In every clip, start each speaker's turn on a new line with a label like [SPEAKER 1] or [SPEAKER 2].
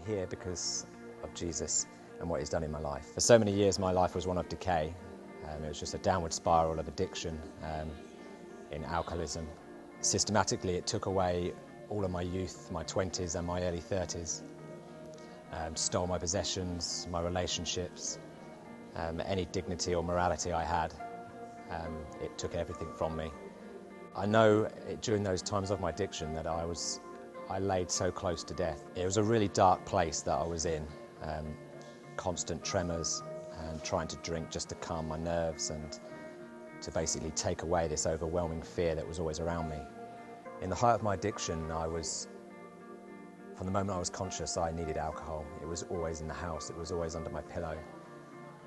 [SPEAKER 1] here because of Jesus and what he's done in my life. For so many years my life was one of decay. It was just a downward spiral of addiction in alcoholism. Systematically it took away all of my youth, my 20s and my early 30s. Stole my possessions, my relationships, any dignity or morality I had. It took everything from me. I know during those times of my addiction that I laid so close to death. It was a really dark place that I was in. Constant tremors and trying to drink just to calm my nerves and to basically take away this overwhelming fear that was always around me. In the height of my addiction, from the moment I was conscious, I needed alcohol. It was always in the house, it was always under my pillow.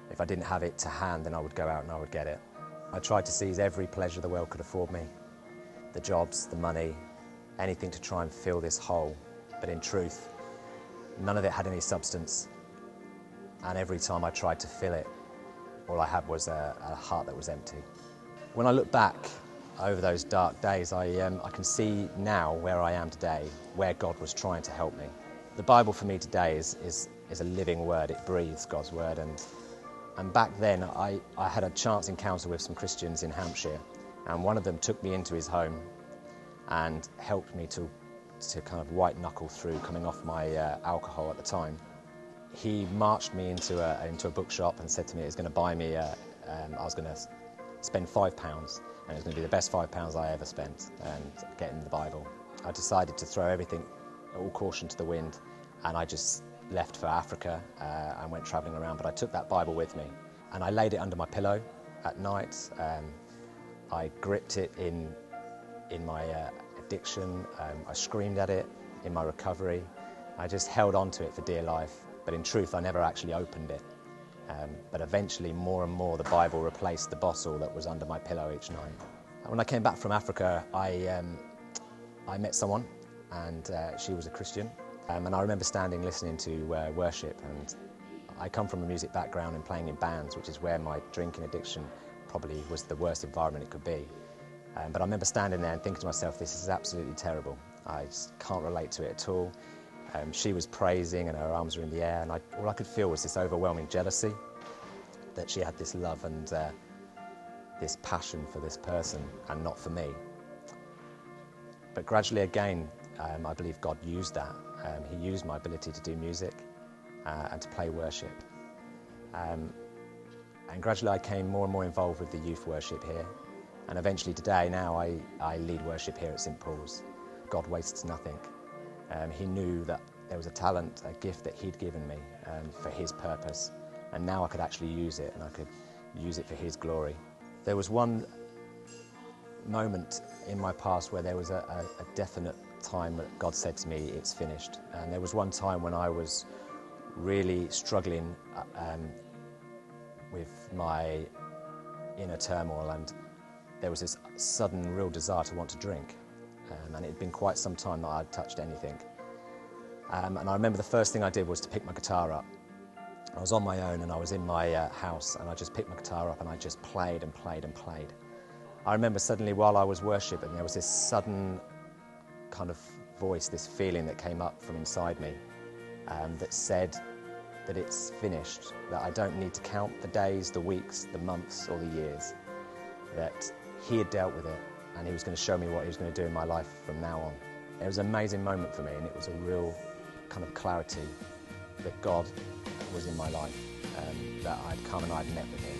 [SPEAKER 1] If I didn't have it to hand, then I would go out and I would get it. I tried to seize every pleasure the world could afford me. The jobs, the money, anything to try and fill this hole. But in truth, none of it had any substance. And every time I tried to fill it, all I had was a heart that was empty. When I look back over those dark days, I can see now where I am today, where God was trying to help me. The Bible for me today is a living word. It breathes God's word. And back then, I had a chance encounter with some Christians in Hampshire, and one of them took me into his home and helped me to kind of white knuckle through coming off my alcohol at the time. He marched me into a bookshop and said to me he was going to buy me, I was going to spend £5, and it was going to be the best £5 I ever spent, and getting the Bible. I decided to throw everything, all caution to the wind, and I just left for Africa and went travelling around, but I took that Bible with me and I laid it under my pillow at night. I gripped it in my addiction, I screamed at it in my recovery. I just held on to it for dear life, but in truth I never actually opened it. But eventually more and more the Bible replaced the bottle that was under my pillow each night. When I came back from Africa, I met someone, and she was a Christian. And I remember standing listening to worship, and I come from a music background and playing in bands, which is where my drinking addiction probably was the worst environment it could be. But I remember standing there and thinking to myself, this is absolutely terrible. I just can't relate to it at all. She was praising and her arms were in the air, and all I could feel was this overwhelming jealousy that she had this love and this passion for this person and not for me. But gradually again, I believe God used that. He used my ability to do music and to play worship. And gradually I came more and more involved with the youth worship here. And eventually today, now I lead worship here at St. Paul's. God wastes nothing. He knew that there was a talent, a gift that he'd given me for his purpose. And now I could actually use it, and I could use it for his glory. There was one moment in my past where there was a definite time that God said to me, it's finished. And there was one time when I was really struggling with my inner turmoil, and there was this sudden real desire to want to drink. And it had been quite some time that I'd touched anything. And I remember the first thing I did was to pick my guitar up. I was on my own and I was in my house, and I just picked my guitar up and I just played and played and played. I remember suddenly while I was worshipping, there was this sudden kind of voice, this feeling that came up from inside me that said that it's finished, that I don't need to count the days, the weeks, the months or the years, that he had dealt with it and he was going to show me what he was going to do in my life from now on. It was an amazing moment for me, and it was a real kind of clarity that God was in my life, that I'd come and I'd met with him,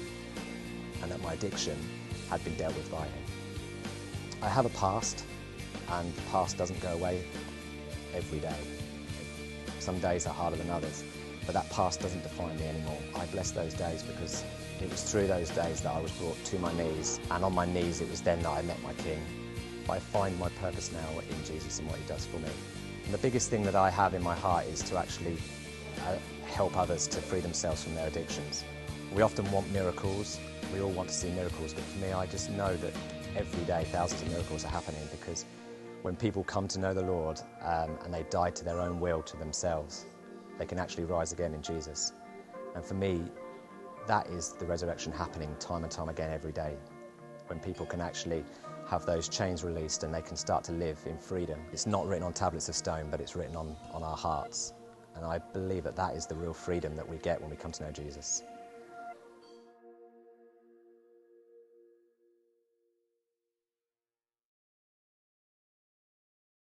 [SPEAKER 1] and that my addiction had been dealt with by him. I have a past, and the past doesn't go away every day. Some days are harder than others, but that past doesn't define me anymore. I bless those days because it was through those days that I was brought to my knees, and on my knees it was then that I met my King. I find my purpose now in Jesus and what he does for me. And the biggest thing that I have in my heart is to actually help others to free themselves from their addictions. We often want miracles, we all want to see miracles, but for me I just know that every day thousands of miracles are happening, because when people come to know the Lord and they die to their own will, to themselves, they can actually rise again in Jesus. And for me, that is the resurrection happening time and time again every day, when people can actually have those chains released and they can start to live in freedom. It's not written on tablets of stone, but it's written on our hearts. And I believe that that is the real freedom that we get when we come to know Jesus.